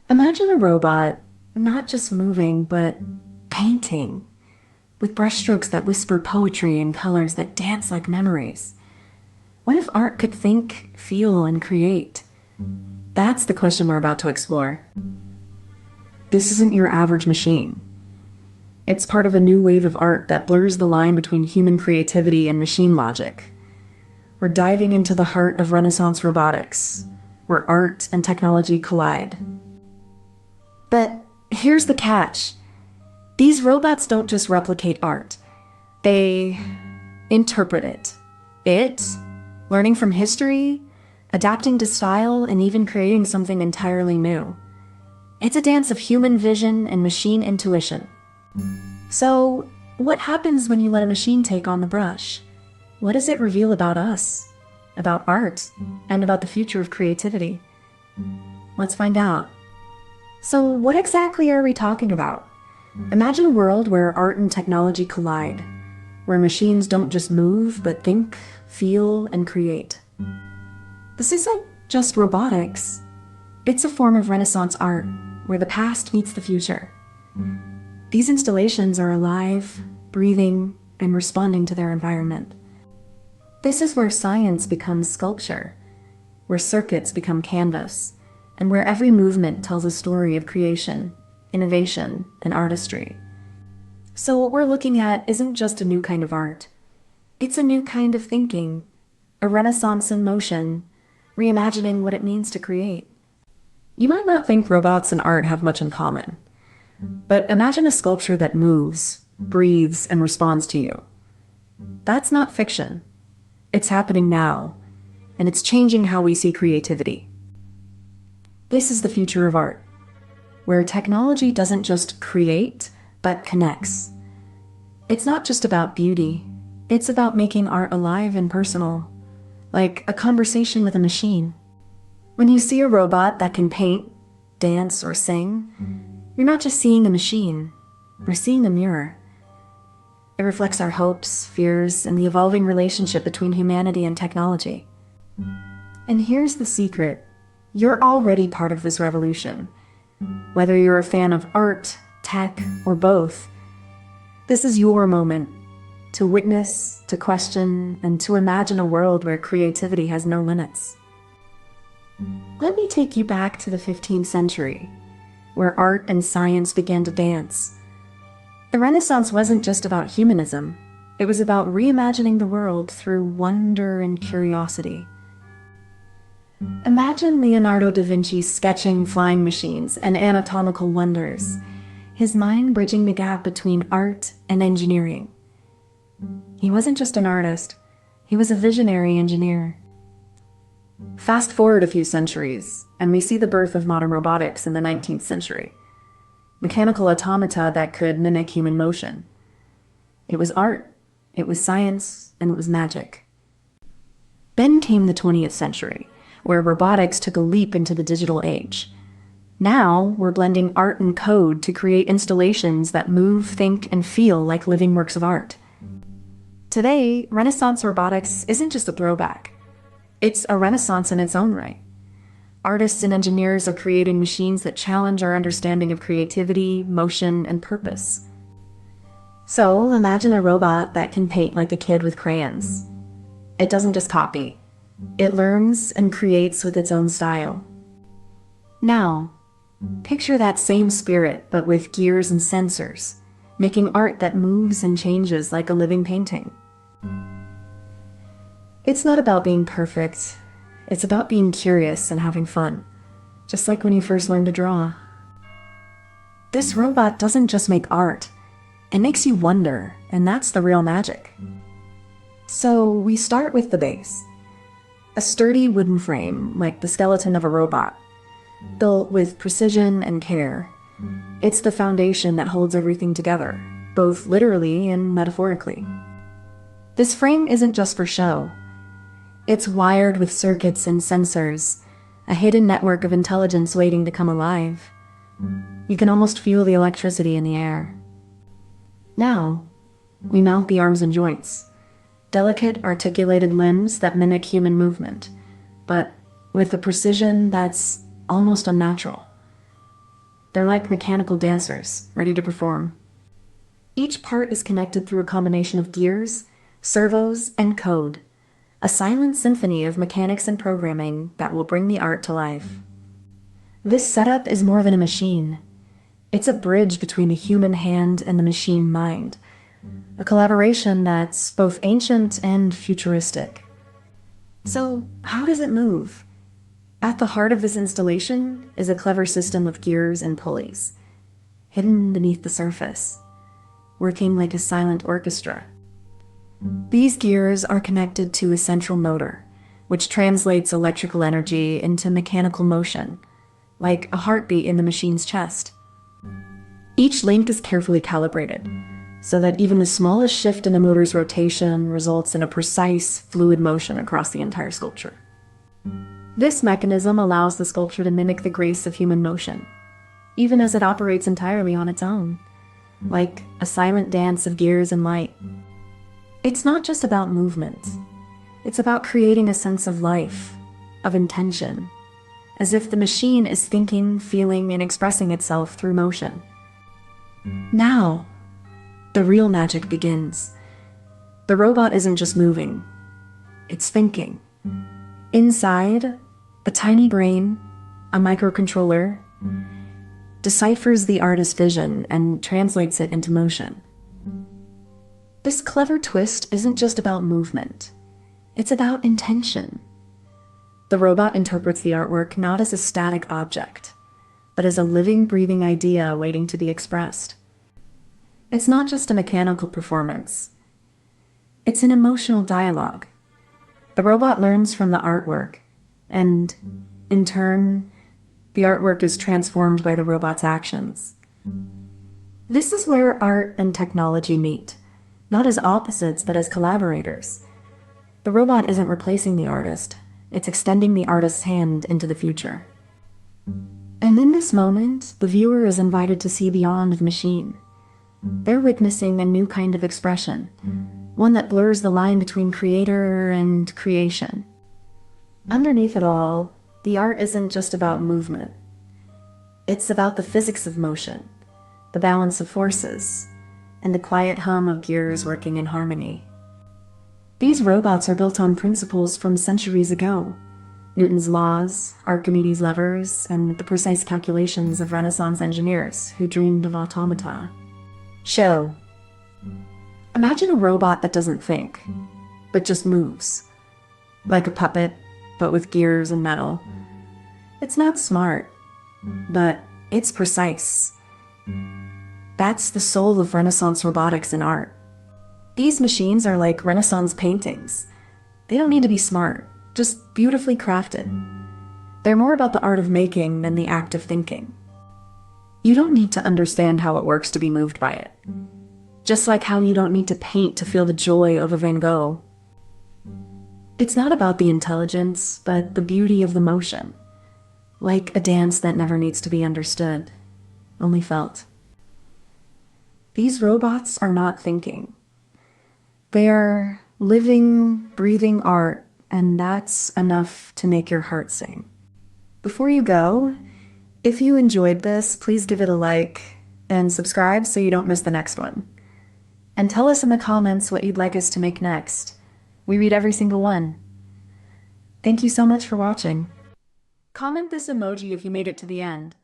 Imagine a robot not just moving, but painting, with brushstrokes that whisper poetry and colors that dance like memories. What if art could think, feel, and create? That's the question we're about to explore. This isn't your average machine. It's part of a new wave of art that blurs the line between human creativity and machine logic. We're diving into the heart of Renaissance robotics, where art and technology collide. But here's the catch. These robots don't just replicate art. They interpret it. Learning from history, adapting to style, and even creating something entirely new. It's a dance of human vision and machine intuition. So, what happens when you let a machine take on the brush? What does it reveal about us, about art, and about the future of creativity? Let's find out. So, what exactly are we talking about? Imagine a world where art and technology collide, where machines don't just move, but think, feel, and create. This isn't just robotics. It's a form of Renaissance art, where the past meets the future. These installations are alive, breathing, and responding to their environment. This is where science becomes sculpture, where circuits become canvas, and where every movement tells a story of creation, innovation, and artistry. So what we're looking at isn't just a new kind of art. It's a new kind of thinking, a renaissance in motion, reimagining what it means to create. You might not think robots and art have much in common, but imagine a sculpture that moves, breathes, and responds to you. That's not fiction. It's happening now, and it's changing how we see creativity. This is the future of art, where technology doesn't just create, but connects. It's not just about beauty. It's about making art alive and personal, like a conversation with a machine. When you see a robot that can paint, dance, or sing, you're not just seeing a machine, you're seeing a mirror. It reflects our hopes, fears, and the evolving relationship between humanity and technology. And here's the secret. You're already part of this revolution. Whether you're a fan of art, tech, or both, this is your moment to witness, to question, and to imagine a world where creativity has no limits. Let me take you back to the 15th century, where art and science began to dance. The Renaissance wasn't just about humanism. It was about reimagining the world through wonder and curiosity. Imagine Leonardo da Vinci sketching flying machines and anatomical wonders, his mind bridging the gap between art and engineering. He wasn't just an artist, he was a visionary engineer. Fast forward a few centuries, and we see the birth of modern robotics in the 19th century. Mechanical automata that could mimic human motion. It was art, it was science, and it was magic. Then came the 20th century, where robotics took a leap into the digital age. Now, we're blending art and code to create installations that move, think, and feel like living works of art. Today, Renaissance robotics isn't just a throwback. It's a renaissance in its own right. Artists and engineers are creating machines that challenge our understanding of creativity, motion, and purpose. So, imagine a robot that can paint like a kid with crayons. It doesn't just copy. It learns and creates with its own style. Now, picture that same spirit, but with gears and sensors, making art that moves and changes like a living painting. It's not about being perfect. It's about being curious and having fun, just like when you first learned to draw. This robot doesn't just make art. It makes you wonder, and that's the real magic. So we start with the base. A sturdy wooden frame, like the skeleton of a robot, built with precision and care. It's the foundation that holds everything together, both literally and metaphorically. This frame isn't just for show. It's wired with circuits and sensors, a hidden network of intelligence waiting to come alive. You can almost feel the electricity in the air. Now, we mount the arms and joints, delicate articulated limbs that mimic human movement, but with a precision that's almost unnatural. They're like mechanical dancers, ready to perform. Each part is connected through a combination of gears, servos, and code. A silent symphony of mechanics and programming that will bring the art to life. This setup is more than a machine. It's a bridge between the human hand and the machine mind. A collaboration that's both ancient and futuristic. So, how does it move? At the heart of this installation is a clever system of gears and pulleys, hidden beneath the surface, working like a silent orchestra. These gears are connected to a central motor, which translates electrical energy into mechanical motion, like a heartbeat in the machine's chest. Each link is carefully calibrated, so that even the smallest shift in the motor's rotation results in a precise, fluid motion across the entire sculpture. This mechanism allows the sculpture to mimic the grace of human motion, even as it operates entirely on its own, like a silent dance of gears and light. It's not just about movement. It's about creating a sense of life, of intention, as if the machine is thinking, feeling, and expressing itself through motion. Now, the real magic begins. The robot isn't just moving, it's thinking. Inside, a tiny brain, a microcontroller, deciphers the artist's vision and translates it into motion. This clever twist isn't just about movement. It's about intention. The robot interprets the artwork not as a static object, but as a living, breathing idea waiting to be expressed. It's not just a mechanical performance. It's an emotional dialogue. The robot learns from the artwork, and, in turn, the artwork is transformed by the robot's actions. This is where art and technology meet, not as opposites, but as collaborators. The robot isn't replacing the artist, it's extending the artist's hand into the future. And in this moment, the viewer is invited to see beyond the machine. They're witnessing a new kind of expression, one that blurs the line between creator and creation. Underneath it all, the art isn't just about movement. It's about the physics of motion, the balance of forces, and the quiet hum of gears working in harmony. These robots are built on principles from centuries ago. Newton's laws, Archimedes' levers, and the precise calculations of Renaissance engineers who dreamed of automata. Show. Imagine a robot that doesn't think, but just moves. Like a puppet, but with gears and metal. It's not smart, but it's precise. That's the soul of Renaissance robotics and art. These machines are like Renaissance paintings. They don't need to be smart, just beautifully crafted. They're more about the art of making than the act of thinking. You don't need to understand how it works to be moved by it. Just like how you don't need to paint to feel the joy of a Van Gogh. It's not about the intelligence, but the beauty of the motion. Like a dance that never needs to be understood, only felt. These robots are not thinking. They are living, breathing art, and that's enough to make your heart sing. Before you go, if you enjoyed this, please give it a like and subscribe so you don't miss the next one. And tell us in the comments what you'd like us to make next. We read every single one. Thank you so much for watching. Comment this emoji if you made it to the end.